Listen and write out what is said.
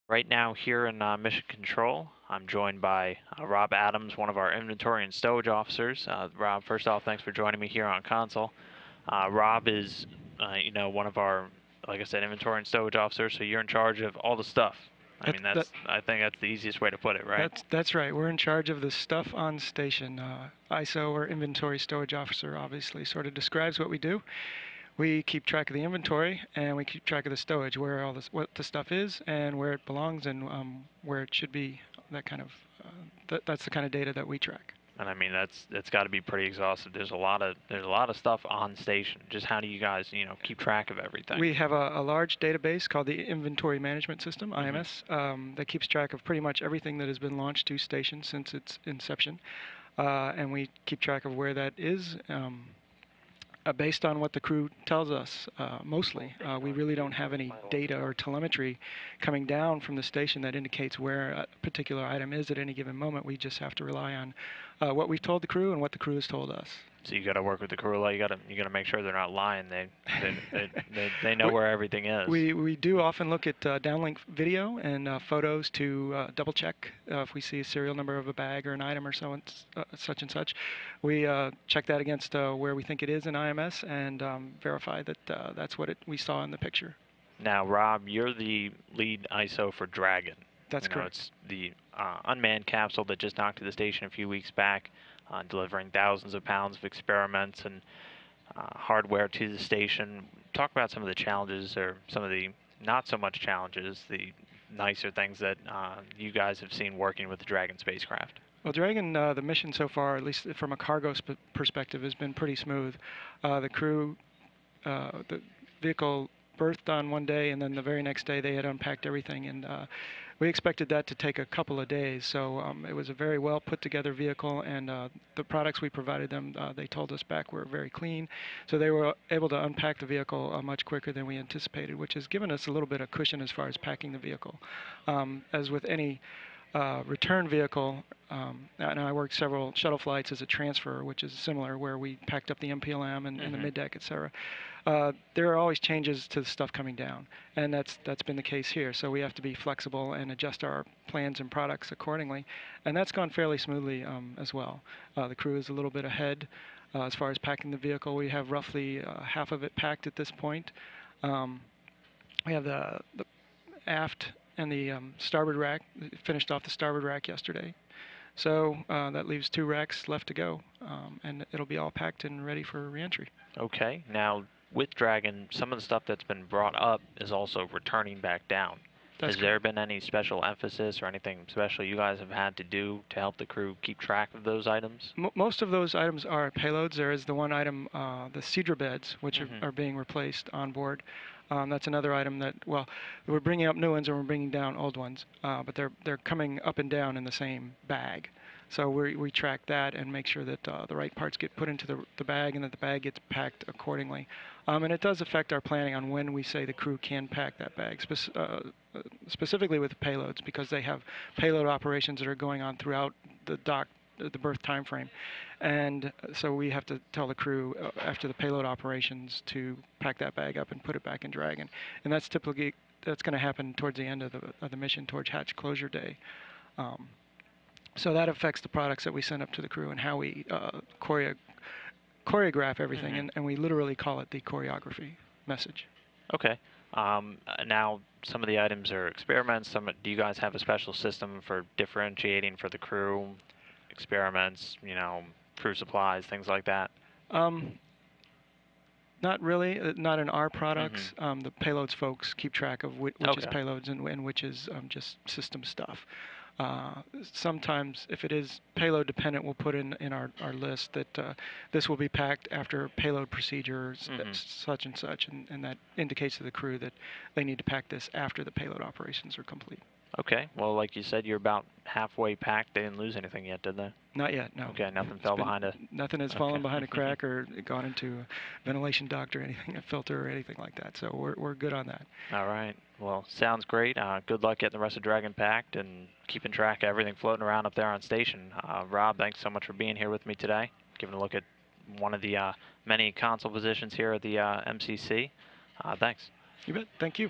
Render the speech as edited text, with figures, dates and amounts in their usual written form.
Right now here in Mission Control, I'm joined by Rob Adams, one of our inventory and stowage officers. Rob, first off, thanks for joining me here on console. Rob is, one of our, like I said, inventory and stowage officers, so you're in charge of all the stuff. I That, mean, that, I think that's the easiest way to put it, right? that's right. We're in charge of the stuff on station. ISO, or Inventory Stowage Officer, obviously sort of describes what we do. We keep track of the inventory and we keep track of the stowage, where what the stuff is and where it belongs and where it should be. That kind of that's the kind of data that we track. And I mean, that's got to be pretty exhaustive. There's a lot of stuff on station. Just how do you guys, keep track of everything? We have a large database called the Inventory Management System, IMS, that keeps track of pretty much everything that has been launched to station since its inception. And we keep track of where that is based on what the crew tells us, mostly. We really don't have any data or telemetry coming down from the station that indicates where a particular item is at any given moment. We just have to rely on what we've told the crew and what the crew has told us. So you got to work with the crew. You got to make sure they're not lying. They know where everything is. We do often look at downlink video and photos to double check if we see a serial number of a bag or an item or such and such. We check that against where we think it is in IMS and verify that that's what we saw in the picture. Now, Rob, you're the lead ISO for Dragon. That's correct. It's the unmanned capsule that just docked to the station a few weeks back, delivering thousands of pounds of experiments and hardware to the station. Talk about some of the challenges, or some of the not so much challenges, the nicer things that you guys have seen working with the Dragon spacecraft. Well, Dragon, the mission so far, at least from a cargo perspective, has been pretty smooth. The crew, the vehicle berthed on one day, and then the very next day they had unpacked everything, and we expected that to take a couple of days. So it was a very well put together vehicle, and the products we provided them, they told us back, were very clean. So they were able to unpack the vehicle much quicker than we anticipated, which has given us a little bit of cushion as far as packing the vehicle. As with any return vehicle, and I worked several shuttle flights as a transfer, which is similar, where we packed up the MPLM and the mid-deck, etc. There are always changes to the stuff coming down, and that's been the case here. So we have to be flexible and adjust our plans and products accordingly, and that's gone fairly smoothly as well. The crew is a little bit ahead as far as packing the vehicle. We have roughly half of it packed at this point. We have the aft and the starboard rack. Finished off the starboard rack yesterday. So that leaves 2 racks left to go, and it'll be all packed and ready for reentry. Okay. Now, with Dragon, some of the stuff that's been brought up is also returning back down. Has there been any special emphasis or anything special you guys have had to do to help the crew keep track of those items? Most of those items are payloads. There is the one item, the Cedra beds, which are being replaced on board. That's another item that, well, we're bringing up new ones and we're bringing down old ones, but they're coming up and down in the same bag. So we track that and make sure that the right parts get put into the bag and that the bag gets packed accordingly. And it does affect our planning on when we say the crew can pack that bag, specifically with the payloads, because they have payload operations that are going on throughout the berth time frame. And so we have to tell the crew after the payload operations to pack that bag up and put it back in Dragon. And that's going to happen towards the end of the mission, towards hatch closure day. So that affects the products that we send up to the crew and how we choreograph everything, and we literally call it the choreography message. Okay. Now, some of the items are experiments. Do you guys have a special system for differentiating for the crew? Experiments, crew supplies, things like that? Not really. Not in our products. The payloads folks keep track of which is payloads and which is just system stuff. Sometimes, if it is payload dependent, we'll put in our list that this will be packed after payload procedures, such and such, and that indicates to the crew that they need to pack this after the payload operations are complete. Okay. Well, like you said, you're about halfway packed. They didn't lose anything yet, did they? Not yet, no. Okay, nothing fell behind it. Nothing has fallen behind a crack or gone into a ventilation duct or anything, a filter or anything like that. So we're good on that. All right. Well, sounds great. Good luck getting the rest of Dragon packed and keeping track of everything floating around up there on station. Rob, thanks so much for being here with me today, giving a look at one of the many console positions here at the MCC. Thanks. You bet. Thank you.